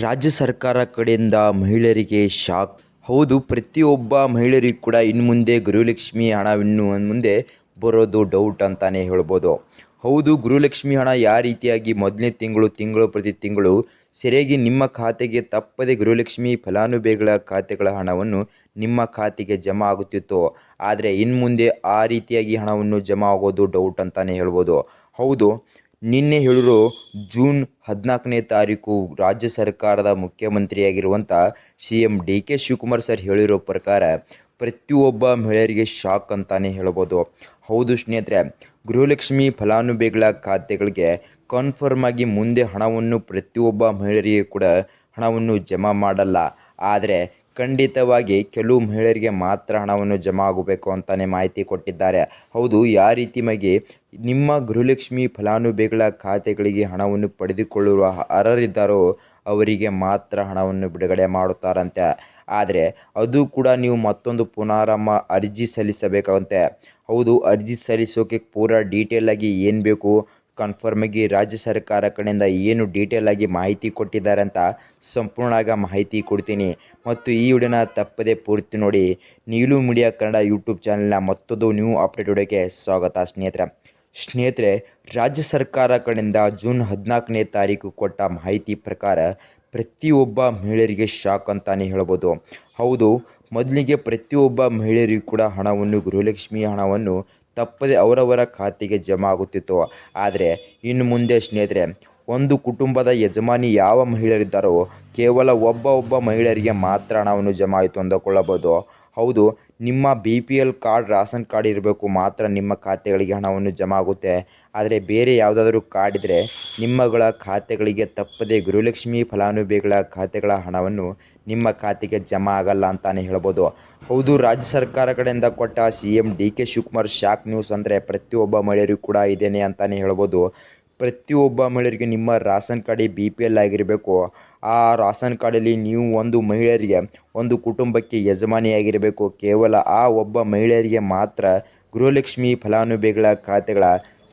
ರಾಜ್ಯ ಸರ್ಕಾರ ಕಡೆಯಿಂದ ಮಹಿಳೆಯರಿಗೆ ಶಾಕ್. ಹೌದು, ಪ್ರತಿಯೊಬ್ಬ ಮಹಿಳೆಯರಿಗೂ ಕೂಡ ಇನ್ನು ಮುಂದೆ ಗೃಹಲಕ್ಷ್ಮಿ ಹಣವಿನ್ನು ಮುಂದೆ ಬರೋದು ಡೌಟ್ ಅಂತಾನೆ ಹೇಳ್ಬೋದು. ಹೌದು, ಗೃಹಲಕ್ಷ್ಮಿ ಹಣ ಯಾವ ರೀತಿಯಾಗಿ ಮೊದಲನೇ ತಿಂಗಳು ಪ್ರತಿ ತಿಂಗಳು ಸರಿಯಾಗಿ ನಿಮ್ಮ ಖಾತೆಗೆ ತಪ್ಪದೆ ಗೃಹಲಕ್ಷ್ಮಿ ಫಲಾನುಭವಿಗಳ ಖಾತೆಗಳ ಹಣವನ್ನು ನಿಮ್ಮ ಖಾತೆಗೆ ಜಮಾ ಆಗುತ್ತಿತ್ತು. ಆದರೆ ಇನ್ನು ಮುಂದೆ ಆ ರೀತಿಯಾಗಿ ಹಣವನ್ನು ಜಮಾ ಆಗೋದು ಡೌಟ್ ಅಂತಾನೆ ಹೇಳ್ಬೋದು. ಹೌದು, ನಿನ್ನೆ ಹೇಳಿರೋ ಜೂನ್ 14ನೇ ತಾರೀಕು ರಾಜ್ಯ ಸರ್ಕಾರದ ಮುಖ್ಯಮಂತ್ರಿಯಾಗಿರುವಂಥ CM DK ಶಿವಕುಮಾರ್ ಸರ್ ಹೇಳಿರೋ ಪ್ರಕಾರ ಪ್ರತಿಯೊಬ್ಬ ಮಹಿಳೆಯರಿಗೆ ಶಾಕ್ ಅಂತಾನೆ ಹೇಳ್ಬೋದು. ಹೌದು ಸ್ನೇಹಿತರೆ, ಗೃಹಲಕ್ಷ್ಮಿ ಫಲಾನುಭವಿಗಳ ಖಾತೆಗಳಿಗೆ ಕನ್ಫರ್ಮ್ ಆಗಿ ಮುಂದೆ ಹಣವನ್ನು ಪ್ರತಿಯೊಬ್ಬ ಮಹಿಳೆಯರಿಗೆ ಕೂಡ ಹಣವನ್ನು ಜಮಾ ಮಾಡಲ್ಲ. ಆದರೆ ಖಂಡಿತವಾಗಿ ಕೆಲವು ಮಹಿಳೆಯರಿಗೆ ಮಾತ್ರ ಹಣವನ್ನು ಜಮಾ ಆಗಬೇಕು ಅಂತಾನೆ ಮಾಹಿತಿ ಕೊಟ್ಟಿದ್ದಾರೆ. ಹೌದು, ಯಾವ ರೀತಿಯಾಗಿ ನಿಮ್ಮ ಗೃಹಲಕ್ಷ್ಮಿ ಫಲಾನುಭವಿಗಳ ಖಾತೆಗಳಿಗೆ ಹಣವನ್ನು ಪಡೆದುಕೊಳ್ಳುವ ಅರ್ಹರಿದ್ದಾರೋ ಅವರಿಗೆ ಮಾತ್ರ ಹಣವನ್ನು ಬಿಡುಗಡೆ ಮಾಡುತ್ತಾರಂತೆ. ಆದರೆ ಅದು ಕೂಡ ನೀವು ಮತ್ತೊಂದು ಪುನರಾಮ ಅರ್ಜಿ ಸಲ್ಲಿಸಬೇಕಂತೆ. ಹೌದು, ಅರ್ಜಿ ಸಲ್ಲಿಸೋಕೆ ಪೂರಾ ಡೀಟೇಲ್ ಆಗಿ ಏನು ಬೇಕು, ಕನ್ಫರ್ಮ್ ಆಗಿ ರಾಜ್ಯ ಸರ್ಕಾರ ಕಡೆಯಿಂದ ಏನು ಡೀಟೇಲ್ ಆಗಿ ಮಾಹಿತಿ ಕೊಟ್ಟಿದ್ದಾರೆ ಅಂತ ಸಂಪೂರ್ಣವಾಗಿ ಮಾಹಿತಿ ಕೊಡ್ತೀನಿ. ಮತ್ತು ಈ ವಿಡಿಯೋನ ತಪ್ಪದೆ ಪೂರ್ತಿ ನೋಡಿ. ನೀಲು ಮೀಡಿಯಾ ಕನ್ನಡ ಯೂಟ್ಯೂಬ್ ಚಾನಲ್ನ ಮತ್ತೊಂದು ನ್ಯೂ ಅಪ್ಡೇಟ್ ವಿಡಿಯೋಗೆ ಸ್ವಾಗತ ಸ್ನೇಹಿತರೆ. ರಾಜ್ಯ ಸರ್ಕಾರ ಕಡೆಯಿಂದ ಜೂನ್ 14ನೇ ತಾರೀಕು ಕೊಟ್ಟ ಮಾಹಿತಿ ಪ್ರಕಾರ ಪ್ರತಿಯೊಬ್ಬ ಮಹಿಳೆಯರಿಗೆ ಶಾಕ್ ಅಂತಾನೆ ಹೇಳ್ಬೋದು. ಹೌದು, ಮೊದಲಿಗೆ ಪ್ರತಿಯೊಬ್ಬ ಮಹಿಳೆಯರಿಗೂ ಕೂಡ ಹಣವನ್ನು ಗೃಹಲಕ್ಷ್ಮಿ ಹಣವನ್ನು ತಪ್ಪದೆ ಅವರವರ ಖಾತೆಗೆ ಜಮಾ ಆಗುತ್ತಿತ್ತು. ಆದರೆ ಇನ್ನು ಮುಂದೆ ಸ್ನೇಹಿತರೆ, ಒಂದು ಕುಟುಂಬದ ಯಜಮಾನಿ ಯಾವ ಮಹಿಳೆಯರಿದ್ದಾರೋ ಕೇವಲ ಒಬ್ಬ ಮಹಿಳೆಯರಿಗೆ ಮಾತ್ರ ಹಣವನ್ನು ಜಮಾ ಆಯಿತು ಅಂದುಕೊಳ್ಳಬಹುದು. ಹೌದು, ನಿಮ್ಮ BPL ಕಾರ್ಡ್, ರಾಷನ್ ಕಾರ್ಡ್ ಇರಬೇಕು, ಮಾತ್ರ ನಿಮ್ಮ ಖಾತೆಗಳಿಗೆ ಹಣವನ್ನು ಜಮಾ ಆಗುತ್ತೆ. ಆದರೆ ಬೇರೆ ಯಾವುದಾದ್ರೂ ಕಾರ್ಡ್ ಇದ್ದರೆ ನಿಮ್ಮಗಳ ಖಾತೆಗಳಿಗೆ ತಪ್ಪದೆ ಗೃಹಲಕ್ಷ್ಮಿ ಫಲಾನುಭವಿಗಳ ಖಾತೆಗಳ ಹಣವನ್ನು ನಿಮ್ಮ ಖಾತೆಗೆ ಜಮಾ ಆಗಲ್ಲ ಅಂತಾನೆ ಹೇಳ್ಬೋದು. ಹೌದು, ರಾಜ್ಯ ಸರ್ಕಾರ ಕಡೆಯಿಂದ ಕೊಟ್ಟ CM DK Shivakumar shock news ಅಂದರೆ ಪ್ರತಿಯೊಬ್ಬ ಮಹಿಳೆಯರಿಗೂ ಕೂಡ ಇದೇನೆ ಅಂತಾನೆ ಹೇಳ್ಬೋದು. ಪ್ರತಿಯೊಬ್ಬ ಮಹಿಳೆಯರಿಗೆ ನಿಮ್ಮ ರಾಷನ್ ಕಾರ್ಡ್ BPL ಆಗಿರಬೇಕು. ಆ ರಾಷನ್ ಕಾರ್ಡಲ್ಲಿ ನೀವು ಒಂದು ಮಹಿಳೆಯರಿಗೆ, ಒಂದು ಕುಟುಂಬಕ್ಕೆ ಯಜಮಾನಿಯಾಗಿರಬೇಕು. ಕೇವಲ ಆ ಒಬ್ಬ ಮಹಿಳೆಯರಿಗೆ ಮಾತ್ರ ಗೃಹಲಕ್ಷ್ಮಿ ಫಲಾನುಭವಿಗಳ ಖಾತೆಗಳ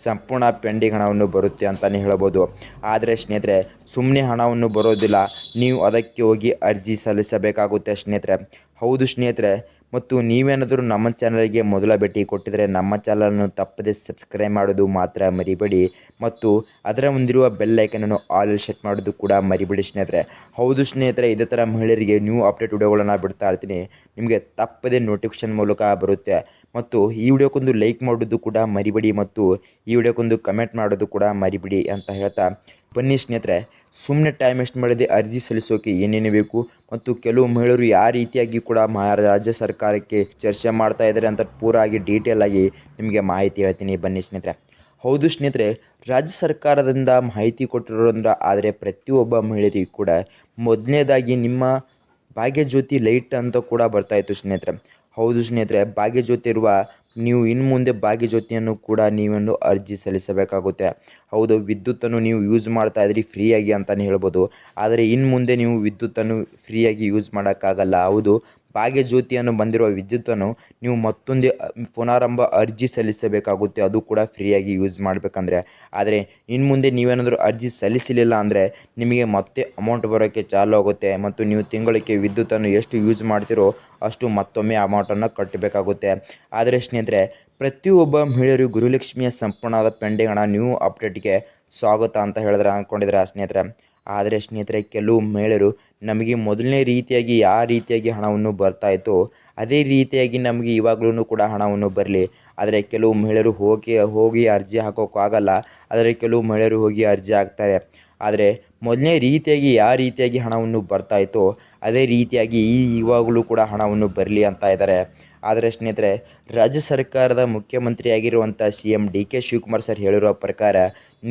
ಸಂಪೂರ್ಣ ಪೆಂಡಿಂಗ್ ಹಣವನ್ನು ಬರುತ್ತೆ ಅಂತಲೇ ಹೇಳ್ಬೋದು. ಆದರೆ ಸ್ನೇಹಿತರೆ, ಸುಮ್ಮನೆ ಹಣವನ್ನು ಬರೋದಿಲ್ಲ, ನೀವು ಅದಕ್ಕೆ ಹೋಗಿ ಅರ್ಜಿ ಸಲ್ಲಿಸಬೇಕಾಗುತ್ತೆ ಸ್ನೇಹಿತರೆ. ಹೌದು ಸ್ನೇಹಿತರೆ, ಮತ್ತು ನೀವೇನಾದರೂ ನಮ್ಮ ಚಾನಲ್ಗೆ ಮೊದಲ ಭೇಟಿ ಕೊಟ್ಟಿದ್ದರೆ ನಮ್ಮ ಚಾನಲನ್ನು ತಪ್ಪದೆ ಸಬ್ಸ್ಕ್ರೈಬ್ ಮಾಡೋದು ಮಾತ್ರ ಮರಿಬೇಡಿ. ಮತ್ತು ಅದರ ಮುಂದಿರುವ ಬೆಲ್ ಐಕನನ್ನು ಆಲ್ ಸೆಟ್ ಮಾಡೋದು ಕೂಡ ಮರಿಬೇಡಿ ಸ್ನೇಹಿತರೆ. ಹೌದು ಸ್ನೇಹಿತರೆ, ಇದೇ ಥರ ಮಹಿಳೆಯರಿಗೆ ನ್ಯೂ ಅಪ್ಡೇಟ್ ವಿಡಿಯೋಗಳನ್ನು ಬಿಡ್ತಾ ಇರ್ತೀನಿ, ನಿಮಗೆ ತಪ್ಪದೆ ನೋಟಿಫಿಕೇಶನ್ ಮೂಲಕ ಬರುತ್ತೆ. ಮತ್ತು ಈ ವಿಡಿಯೋಕ್ಕೊಂದು ಲೈಕ್ ಮಾಡೋದು ಕೂಡ ಮರಿಬೇಡಿ, ಮತ್ತು ಈ ವಿಡಿಯೋಕ್ಕೊಂದು ಕಮೆಂಟ್ ಮಾಡೋದು ಕೂಡ ಮರಿಬೇಡಿ ಅಂತ ಹೇಳ್ತಾ ಬನ್ನಿ ಸ್ನೇಹಿತರೆ. ಸುಮ್ಮನೆ ಟೈಮ್ ವೇಸ್ಟ್ ಮಾಡದೆ ಅರ್ಜಿ ಸಲ್ಲಿಸೋಕೆ ಏನೇನು ಬೇಕು ಮತ್ತು ಕೆಲವು ಮಹಿಳೆಯರು ಯಾವ ರೀತಿಯಾಗಿ ಕೂಡ ರಾಜ್ಯ ಸರ್ಕಾರಕ್ಕೆ ಚರ್ಚೆ ಮಾಡ್ತಾ ಇದ್ದಾರೆ ಅಂತ ಪೂರಾಗಿ ಡೀಟೇಲ್ ಆಗಿ ನಿಮಗೆ ಮಾಹಿತಿ ಹೇಳ್ತೀನಿ, ಬನ್ನಿ ಸ್ನೇಹಿತರೆ. ಹೌದು ಸ್ನೇಹಿತರೆ, ರಾಜ್ಯ ಸರ್ಕಾರದಿಂದ ಮಾಹಿತಿ ಕೊಟ್ಟಿರೋದ್ರಿಂದ ಆದರೆ ಪ್ರತಿಯೊಬ್ಬ ಮಹಿಳೆಯರಿಗೂ ಕೂಡ ಮೊದಲನೇದಾಗಿ ನಿಮ್ಮ ಭಾಗ್ಯಜ್ಯೋತಿ ಲೈಟ್ ಅಂತ ಕೂಡ ಬರ್ತಾಯಿತ್ತು ಸ್ನೇಹಿತರೆ. ಹೌದು ಸ್ನೇಹಿತರೆ, ಭಾಗ್ಯಜ್ಯೋತಿ ಇರುವ ನೀವು ಇನ್ನು ಮುಂದೆ ಭಾಗ್ಯಜ್ಯೋತಿಯನ್ನು ಕೂಡ ನೀವನ್ನು ಅರ್ಜಿ ಸಲ್ಲಿಸಬೇಕಾಗುತ್ತೆ. ಹೌದು, ವಿದ್ಯುತ್ತನ್ನು ನೀವು ಯೂಸ್ ಮಾಡ್ತಾ ಇದ್ರಿ ಫ್ರೀಯಾಗಿ ಅಂತಲೇ ಹೇಳ್ಬೋದು. ಆದರೆ ಇನ್ನು ಮುಂದೆ ನೀವು ವಿದ್ಯುತ್ತನ್ನು ಫ್ರೀಯಾಗಿ ಯೂಸ್ ಮಾಡೋಕ್ಕಾಗಲ್ಲ. ಹೌದು, ಭಾಗ್ಯಜ್ಯೋತಿಯನ್ನು ಬಂದಿರುವ ವಿದ್ಯುತ್ತನ್ನು ನೀವು ಮತ್ತೊಂದು ಪುನರಾರಂಭ ಅರ್ಜಿ ಸಲ್ಲಿಸಬೇಕಾಗುತ್ತೆ, ಅದು ಕೂಡ ಫ್ರೀಯಾಗಿ ಯೂಸ್ ಮಾಡಬೇಕಂದ್ರೆ. ಆದರೆ ಇನ್ನು ಮುಂದೆ ನೀವೇನಾದರೂ ಅರ್ಜಿ ಸಲ್ಲಿಸಲಿಲ್ಲ ಅಂದರೆ ನಿಮಗೆ ಮತ್ತೆ ಅಮೌಂಟ್ ಬರೋಕ್ಕೆ ಚಾಲು ಆಗುತ್ತೆ. ಮತ್ತು ನೀವು ತಿಂಗಳಿಗೆ ವಿದ್ಯುತ್ತನ್ನು ಎಷ್ಟು ಯೂಸ್ ಮಾಡ್ತೀರೋ ಅಷ್ಟು ಮತ್ತೊಮ್ಮೆ ಅಮೌಂಟನ್ನು ಕಟ್ಟಬೇಕಾಗುತ್ತೆ. ಆದರೆ ಸ್ನೇಹಿತರೆ, ಪ್ರತಿಯೊಬ್ಬ ಮಹಿಳೆಯರು ಗೃಹಲಕ್ಷ್ಮಿಯ ಸಂಪೂರ್ಣವಾದ ಪೆಂಡಿಂಗ್ ಹಣ ನ್ಯೂ ಅಪ್ಡೇಟ್ಗೆ ಸ್ವಾಗತ ಅಂತ ಹೇಳಿದ್ರೆ ಅಂದ್ಕೊಂಡಿದ್ರೆ ಸ್ನೇಹಿತರೆ. ಆದರೆ ಸ್ನೇಹಿತರೆ, ಕೆಲವು ಮಹಿಳೆಯರು ನಮಗೆ ಮೊದಲನೇ ರೀತಿಯಾಗಿ ಯಾವ ರೀತಿಯಾಗಿ ಹಣವನ್ನು ಬರ್ತಾಯಿತ್ತು ಅದೇ ರೀತಿಯಾಗಿ ನಮಗೆ ಇವಾಗಲೂ ಕೂಡ ಹಣವನ್ನು ಬರಲಿ. ಆದರೆ ಕೆಲವು ಮಹಿಳೆಯರು ಹೋಗಿ ಅರ್ಜಿ ಹಾಕೋಕ್ಕಾಗಲ್ಲ. ಆದರೆ ಕೆಲವು ಮಹಿಳೆಯರು ಹೋಗಿ ಅರ್ಜಿ ಹಾಕ್ತಾರೆ. ಆದರೆ ಮೊದಲನೇ ರೀತಿಯಾಗಿ ಯಾವ ರೀತಿಯಾಗಿ ಹಣವನ್ನು ಬರ್ತಾಯಿತ್ತು ಅದೇ ರೀತಿಯಾಗಿ ಇವಾಗಲೂ ಕೂಡ ಹಣವನ್ನು ಬರಲಿ ಅಂತ ಇದ್ದಾರೆ. ಆದರೆ ಸ್ನೇಹಿತರೆ, ರಾಜ್ಯ ಸರ್ಕಾರದ ಮುಖ್ಯಮಂತ್ರಿಯಾಗಿರುವಂಥ CM DK ಶಿವಕುಮಾರ್ ಸರ್ ಹೇಳಿರೋ ಪ್ರಕಾರ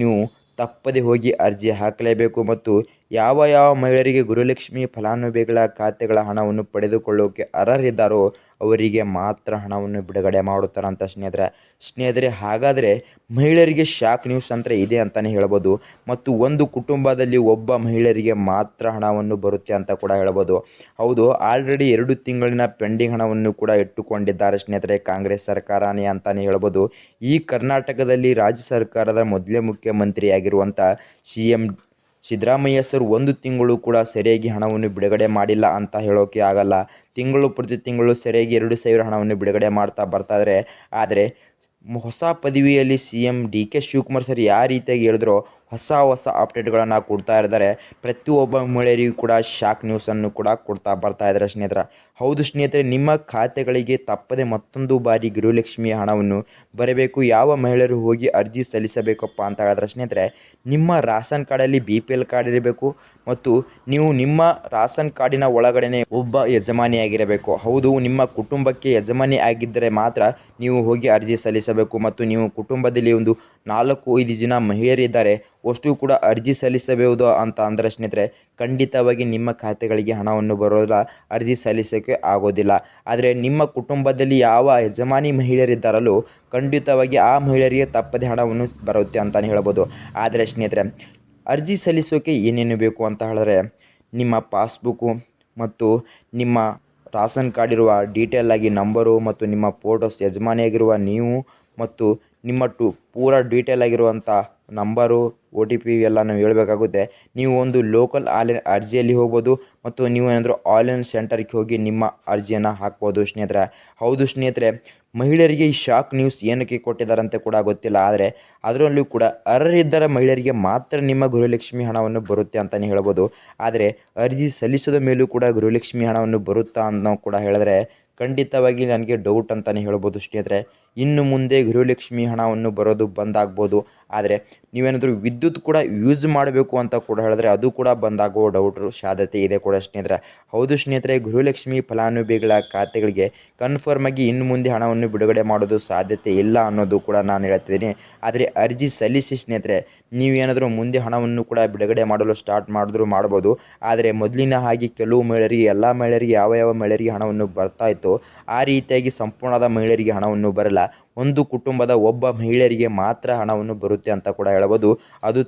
ನೀವು ತಪ್ಪದೆ ಹೋಗಿ ಅರ್ಜಿ ಹಾಕಲೇಬೇಕು. ಮತ್ತು ಯಾವ ಮಹಿಳೆಯರಿಗೆ ಗೃಹಲಕ್ಷ್ಮಿ ಫಲಾನುಭವಿಗಳ ಖಾತೆಗಳ ಹಣವನ್ನು ಪಡೆದುಕೊಳ್ಳೋಕೆ ಅರ್ಹರಿದ್ದಾರೋ ಅವರಿಗೆ ಮಾತ್ರ ಹಣವನ್ನು ಬಿಡುಗಡೆ ಮಾಡುತ್ತಾರಂತ ಸ್ನೇಹಿತರೆ. ಹಾಗಾದರೆ ಮಹಿಳೆಯರಿಗೆ ಶಾಕ್ ನ್ಯೂಸ್ ಅಂದರೆ ಇದೆ ಅಂತಲೇ ಹೇಳ್ಬೋದು. ಮತ್ತು ಒಂದು ಕುಟುಂಬದಲ್ಲಿ ಒಬ್ಬ ಮಹಿಳೆಯರಿಗೆ ಮಾತ್ರ ಹಣವನ್ನು ಬರುತ್ತೆ ಅಂತ ಕೂಡ ಹೇಳ್ಬೋದು. ಹೌದು, ಆಲ್ರೆಡಿ 2 ತಿಂಗಳಿನ ಪೆಂಡಿಂಗ್ ಹಣವನ್ನು ಕೂಡ ಇಟ್ಟುಕೊಂಡಿದ್ದಾರೆ ಸ್ನೇಹಿತರೆ ಕಾಂಗ್ರೆಸ್ ಸರ್ಕಾರನೇ ಅಂತಲೇ ಹೇಳ್ಬೋದು. ಈ ಕರ್ನಾಟಕದಲ್ಲಿ ರಾಜ್ಯ ಸರ್ಕಾರದ ಮೊದಲೇ ಮುಖ್ಯಮಂತ್ರಿಯಾಗಿರುವಂಥ CM ಸಿದ್ದರಾಮಯ್ಯ ಸರ್ 1 ತಿಂಗಳು ಕೂಡ ಸರಿಯಾಗಿ ಹಣವನ್ನು ಬಿಡುಗಡೆ ಮಾಡಿಲ್ಲ ಅಂತ ಹೇಳೋಕೆ ಆಗಲ್ಲ. ಪ್ರತಿ ತಿಂಗಳು ಸರಿಯಾಗಿ 2,000 ಹಣವನ್ನು ಬಿಡುಗಡೆ ಮಾಡ್ತಾ ಬರ್ತಾಯಿದ್ದಾರೆ. ಆದರೆ ಹೊಸ ಪದವಿಯಲ್ಲಿ CM DK ಶಿವಕುಮಾರ್ ಸರ್ ಯಾವ ರೀತಿಯಾಗಿ ಹೇಳಿದ್ರೋ ಹೊಸ ಅಪ್ಡೇಟ್ಗಳನ್ನು ಕೊಡ್ತಾ ಇದ್ದಾರೆ. ಪ್ರತಿಯೊಬ್ಬ ಮಹಿಳೆಯರಿಗೂ ಕೂಡ ಶಾಕ್ ನ್ಯೂಸನ್ನು ಕೂಡ ಕೊಡ್ತಾ ಬರ್ತಾ ಇದ್ದಾರೆ ಸ್ನೇಹಿತರೆ. ಹೌದು ಸ್ನೇಹಿತರೆ, ನಿಮ್ಮ ಖಾತೆಗಳಿಗೆ ತಪ್ಪದೆ ಮತ್ತೊಂದು ಬಾರಿ ಗೃಹಲಕ್ಷ್ಮಿಯ ಹಣವನ್ನು ಬರಬೇಕು. ಯಾವ ಮಹಿಳೆಯರು ಹೋಗಿ ಅರ್ಜಿ ಸಲ್ಲಿಸಬೇಕಪ್ಪ ಅಂತ ಹೇಳಿದ್ರೆ ಸ್ನೇಹಿತರೆ, ನಿಮ್ಮ ರಾಷನ್ ಕಾರ್ಡಲ್ಲಿ BPL ಕಾರ್ಡ್ ಇರಬೇಕು ಮತ್ತು ನೀವು ನಿಮ್ಮ ರಾಷನ್ ಕಾರ್ಡಿನ ಒಳಗಡೆ ಒಬ್ಬ ಯಜಮಾನಿಯಾಗಿರಬೇಕು. ಹೌದು, ನಿಮ್ಮ ಕುಟುಂಬಕ್ಕೆ ಯಜಮಾನಿ ಆಗಿದ್ದರೆ ಮಾತ್ರ ನೀವು ಹೋಗಿ ಅರ್ಜಿ ಸಲ್ಲಿಸಬೇಕು. ಮತ್ತು ನೀವು ಕುಟುಂಬದಲ್ಲಿ ಒಂದು 4-5 ಜನ ಮಹಿಳೆಯರಿದ್ದಾರೆ, ಅಷ್ಟು ಕೂಡ ಅರ್ಜಿ ಸಲ್ಲಿಸಬಹುದು ಅಂತ ಅಂದರೆ ಸ್ನೇಹಿತರೆ, ಖಂಡಿತವಾಗಿ ನಿಮ್ಮ ಖಾತೆಗಳಿಗೆ ಹಣವನ್ನು ಬರೋಲ್ಲ, ಅರ್ಜಿ ಸಲ್ಲಿಸೋಕ್ಕೆ ಆಗೋದಿಲ್ಲ. ಆದರೆ ನಿಮ್ಮ ಕುಟುಂಬದಲ್ಲಿ ಯಾವ ಯಜಮಾನಿ ಮಹಿಳೆಯರಿದ್ದಾರಲ್ಲೋ ಖಂಡಿತವಾಗಿ ಆ ಮಹಿಳೆಯರಿಗೆ ತಪ್ಪದೆ ಹಣವನ್ನು ಬರುತ್ತೆ ಅಂತಲೇ ಹೇಳ್ಬೋದು. ಆದರೆ ಸ್ನೇಹಿತರೆ, ಅರ್ಜಿ ಸಲ್ಲಿಸೋಕೆ ಏನೇನು ಬೇಕು ಅಂತ ಹೇಳಿದ್ರೆ, ನಿಮ್ಮ ಪಾಸ್ಬುಕ್ಕು ಮತ್ತು ನಿಮ್ಮ ರಾಷನ್ ಕಾರ್ಡ್ ಇರುವ ಡೀಟೇಲ್ ಆಗಿ ನಂಬರು ಮತ್ತು ನಿಮ್ಮ ಫೋಟೋಸ್, ಯಜಮಾನಿಯಾಗಿರುವ ನೀವು ಮತ್ತು ನಿಮ್ಮ ಪೂರ ಡೀಟೇಲ್ ಆಗಿರುವಂಥ ನಂಬರು, OTP ಎಲ್ಲ ನಾವು ಹೇಳಬೇಕಾಗುತ್ತೆ. ನೀವು ಒಂದು ಲೋಕಲ್ ಆನ್ಲೈನ್ ಅರ್ಜಿಯಲ್ಲಿ ಹೋಗ್ಬೋದು ಮತ್ತು ನೀವು ಏನಾದರೂ ಆನ್ಲೈನ್ ಸೆಂಟರ್ಗೆ ಹೋಗಿ ನಿಮ್ಮ ಅರ್ಜಿಯನ್ನು ಹಾಕ್ಬೋದು ಸ್ನೇಹಿತರೆ. ಹೌದು ಸ್ನೇಹಿತರೆ, ಮಹಿಳೆಯರಿಗೆ ಈ ಶಾಕ್ ನ್ಯೂಸ್ ಏನಕ್ಕೆ ಕೊಟ್ಟಿದ್ದಾರಂತೆ ಕೂಡ ಗೊತ್ತಿಲ್ಲ. ಆದರೆ ಅದರಲ್ಲೂ ಕೂಡ ಅರ್ಹರಿದ್ದರ ಮಹಿಳೆಯರಿಗೆ ಮಾತ್ರ ನಿಮ್ಮ ಗೃಹಲಕ್ಷ್ಮಿ ಹಣವನ್ನು ಬರುತ್ತೆ ಅಂತಲೇ ಹೇಳ್ಬೋದು. ಆದರೆ ಅರ್ಜಿ ಸಲ್ಲಿಸಿದ ಮೇಲೂ ಕೂಡ ಗೃಹಲಕ್ಷ್ಮಿ ಹಣವನ್ನು ಬರುತ್ತಾ ಅನ್ನೋ ಕೂಡ ಹೇಳಿದ್ರೆ ಖಂಡಿತವಾಗಿ ನನಗೆ ಡೌಟ್ ಅಂತಲೇ ಹೇಳ್ಬೋದು ಸ್ನೇಹಿತರೆ. ಇನ್ನು ಮುಂದೆ ಗೃಹಲಕ್ಷ್ಮಿ ಹಣವನ್ನು ಬರೋದು ಬಂದಾಗ್ಬೋದು. ಆದರೆ ನೀವೇನಾದರೂ ವಿದ್ಯುತ್ ಕೂಡ ಯೂಸ್ ಮಾಡಬೇಕು ಅಂತ ಕೂಡ ಹೇಳಿದ್ರೆ ಅದು ಕೂಡ ಬಂದಾಗೋ ಡೌಟು ಸಾಧ್ಯತೆ ಇದೆ ಕೂಡ ಸ್ನೇಹಿತರೆ. ಹೌದು ಸ್ನೇಹಿತರೆ, ಗೃಹಲಕ್ಷ್ಮಿ ಫಲಾನುಭವಿಗಳ ಖಾತೆಗಳಿಗೆ ಕನ್ಫರ್ಮ್ ಆಗಿ ಇನ್ನು ಮುಂದೆ ಹಣವನ್ನು ಬಿಡುಗಡೆ ಮಾಡೋದು ಸಾಧ್ಯತೆ ಇಲ್ಲ ಅನ್ನೋದು ಕೂಡ ನಾನು ಹೇಳ್ತಿದ್ದೀನಿ. ಆದರೆ ಅರ್ಜಿ ಸಲ್ಲಿಸಿ ಸ್ನೇಹಿತರೆ, ನೀವೇನಾದರೂ ಮುಂದೆ ಹಣವನ್ನು ಕೂಡ ಬಿಡುಗಡೆ ಮಾಡಲು ಸ್ಟಾರ್ಟ್ ಮಾಡಿದ್ರು ಮಾಡ್ಬೋದು. ಆದರೆ ಮೊದಲಿನ ಹಾಗೆ ಕೆಲವು ಮಹಿಳೆಯರಿಗೆ, ಎಲ್ಲ ಮಹಿಳೆಯರಿಗೆ ಯಾವ ಮಹಿಳೆಯರಿಗೆ ಹಣವನ್ನು ಬರ್ತಾ ಇತ್ತು ಆ ರೀತಿಯಾಗಿ ಸಂಪೂರ್ಣದ ಮಹಿಳೆಯರಿಗೆ ಹಣವನ್ನು ಬರಲ್ಲ. ಒಂದು ಕುಟುಂಬದ ಒಬ್ಬ ಮಹಿಳೆಯರಿಗೆ ಮಾತ್ರ ಹಣವನ್ನು ಬರುತ್ತೆ ಅಂತ ಕೂಡ ಹೇಳ್ಬೋದು. ಅದು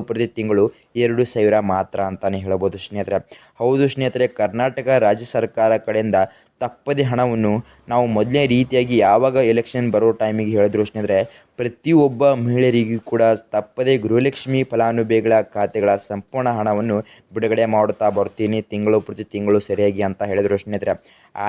ಪ್ರತಿ ತಿಂಗಳು 2,000 ಮಾತ್ರ ಅಂತಲೇ ಹೇಳ್ಬೋದು ಸ್ನೇಹಿತರೆ. ಹೌದು ಸ್ನೇಹಿತರೆ, ಕರ್ನಾಟಕ ರಾಜ್ಯ ಸರ್ಕಾರ ಕಡೆಯಿಂದ ತಪ್ಪದೆ ಹಣವನ್ನು ನಾವು ಮೊದಲನೇ ರೀತಿಯಾಗಿ ಯಾವಾಗ ಎಲೆಕ್ಷನ್ ಬರೋ ಟೈಮಿಗೆ ಹೇಳಿದ್ರು ಸ್ನೇಹಿತರೆ, ಪ್ರತಿಯೊಬ್ಬ ಮಹಿಳೆಯರಿಗೂ ಕೂಡ ತಪ್ಪದೆ ಗೃಹಲಕ್ಷ್ಮಿ ಫಲಾನುಭವಿಗಳ ಖಾತೆಗಳ ಸಂಪೂರ್ಣ ಹಣವನ್ನು ಬಿಡುಗಡೆ ಮಾಡುತ್ತಾ ಬರ್ತೀನಿ ಪ್ರತಿ ತಿಂಗಳು ಸರಿಯಾಗಿ ಅಂತ ಹೇಳಿದರು ಸ್ನೇಹಿತರೆ.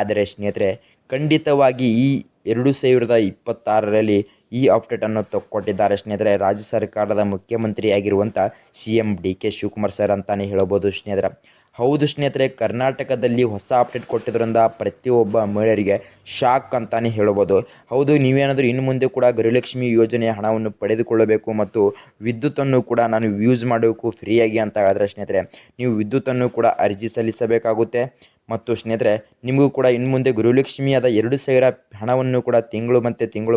ಆದರೆ ಸ್ನೇಹಿತರೆ, ಖಂಡಿತವಾಗಿ ಈ 2026ರಲ್ಲಿ ಈ ಅಪ್ಡೇಟನ್ನು ಕೊಟ್ಟಿದ್ದಾರೆ ಸ್ನೇಹಿತರೆ. ರಾಜ್ಯ ಸರ್ಕಾರದ ಮುಖ್ಯಮಂತ್ರಿಯಾಗಿರುವಂಥ CM DK ಶಿವಕುಮಾರ್ ಸರ್ ಅಂತಲೇ ಹೇಳ್ಬೋದು ಸ್ನೇಹಿತರೆ. ಹೌದು ಸ್ನೇಹಿತರೆ, ಕರ್ನಾಟಕದಲ್ಲಿ ಹೊಸ ಅಪ್ಡೇಟ್ ಕೊಟ್ಟಿದ್ದರಿಂದ ಪ್ರತಿಯೊಬ್ಬ ಮಹಿಳೆಯರಿಗೆ ಶಾಕ್ ಅಂತಲೇ ಹೇಳ್ಬೋದು. ಹೌದು, ನೀವೇನಾದರೂ ಇನ್ನು ಮುಂದೆ ಕೂಡ ಗೃಹಲಕ್ಷ್ಮಿ ಯೋಜನೆಯ ಹಣವನ್ನು ಪಡೆದುಕೊಳ್ಳಬೇಕು ಮತ್ತು ವಿದ್ಯುತ್ತನ್ನು ಕೂಡ ನಾನು ಯೂಸ್ ಮಾಡಬೇಕು ಫ್ರೀಯಾಗಿ ಅಂತ ಹೇಳಿದ್ರೆ ಸ್ನೇಹಿತರೆ, ನೀವು ವಿದ್ಯುತ್ತನ್ನು ಕೂಡ ಅರ್ಜಿ ಸಲ್ಲಿಸಬೇಕಾಗುತ್ತೆ. ಮತ್ತು ಸ್ನೇಹಿತರೆ, ನಿಮಗೂ ಕೂಡ ಇನ್ನು ಮುಂದೆ ಗೃಹಲಕ್ಷ್ಮಿಯಾದ 2,000 ಹಣವನ್ನು ಕೂಡ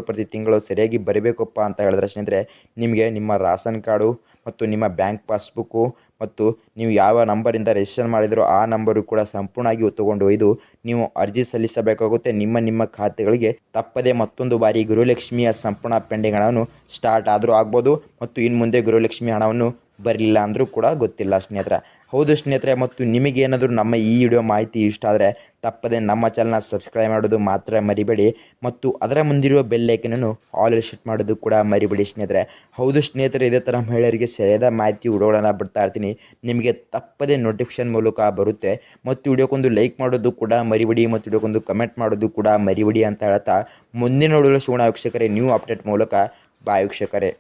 ಪ್ರತಿ ತಿಂಗಳು ಸರಿಯಾಗಿ ಬರಬೇಕಪ್ಪ ಅಂತ ಹೇಳಿದ್ರೆ ಸ್ನೇಹಿತರೆ, ನಿಮಗೆ ನಿಮ್ಮ ರಾಷನ್ ಕಾರ್ಡು ಮತ್ತು ನಿಮ್ಮ ಬ್ಯಾಂಕ್ ಪಾಸ್ಬುಕ್ಕು ಮತ್ತು ನೀವು ಯಾವ ನಂಬರಿಂದ ರಿಜಿಸ್ಟರ್ ಮಾಡಿದರೂ ಆ ನಂಬರು ಕೂಡ ಸಂಪೂರ್ಣವಾಗಿ ತೊಗೊಂಡು ಒಯ್ದು ನೀವು ಅರ್ಜಿ ಸಲ್ಲಿಸಬೇಕಾಗುತ್ತೆ. ನಿಮ್ಮ ಖಾತೆಗಳಿಗೆ ತಪ್ಪದೆ ಮತ್ತೊಂದು ಬಾರಿ ಗೃಹಲಕ್ಷ್ಮಿಯ ಸಂಪೂರ್ಣ ಪೆಂಡಿಂಗ್ ಹಣವನ್ನು ಸ್ಟಾರ್ಟ್ ಆದರೂ ಆಗ್ಬೋದು ಮತ್ತು ಇನ್ನು ಮುಂದೆ ಗೃಹಲಕ್ಷ್ಮಿ ಹಣವನ್ನು ಬರಲಿಲ್ಲ ಅಂದರೂ ಕೂಡ ಗೊತ್ತಿಲ್ಲ ಸ್ನೇಹಿತರೆ. ಹೌದು ಸ್ನೇಹಿತರೆ, ಮತ್ತು ನಿಮಗೇನಾದರೂ ನಮ್ಮ ಈ ವಿಡಿಯೋ ಮಾಹಿತಿ ಇಷ್ಟ ಆದರೆ ತಪ್ಪದೆ ನಮ್ಮ ಚಾನಲ್ನ ಸಬ್ಸ್ಕ್ರೈಬ್ ಮಾಡೋದು ಮಾತ್ರ ಮರಿಬೇಡಿ ಮತ್ತು ಅದರ ಮುಂದಿರುವ ಬೆಲ್ ಐಕನನ್ನು ಆಲ್ ಸೆಟ್ ಮಾಡೋದು ಕೂಡ ಮರಿಬೇಡಿ ಸ್ನೇಹಿತರೆ. ಹೌದು ಸ್ನೇಹಿತರೆ, ಇದೇ ಥರ ಮಹಿಳೆಯರಿಗೆ ಸರಿಯಾದ ಮಾಹಿತಿ ವಿಡಿಯೋಗಳನ್ನು ಬಿಡ್ತಾ ಇರ್ತೀನಿ, ನಿಮಗೆ ತಪ್ಪದೆ ನೋಟಿಫಿಕೇಶನ್ ಮೂಲಕ ಬರುತ್ತೆ. ಮತ್ತು ವಿಡಿಯೋಕ್ಕೊಂದು ಲೈಕ್ ಮಾಡೋದು ಕೂಡ ಮರಿಬೇಡಿ ಮತ್ತು ವಿಡಿಯೋಕ್ಕೊಂದು ಕಮೆಂಟ್ ಮಾಡೋದು ಕೂಡ ಮರಿಬೇಡಿ ಅಂತ ಹೇಳ್ತಾ ಮುಂದಿನ ವಿಡಿಯೋದಲ್ಲಿ ಸಿಗೋಣ ವೀಕ್ಷಕರೇ, ನ್ಯೂ ಅಪ್ಡೇಟ್ ಮೂಲಕ. ಬಾಯ್ ವೀಕ್ಷಕರೇ.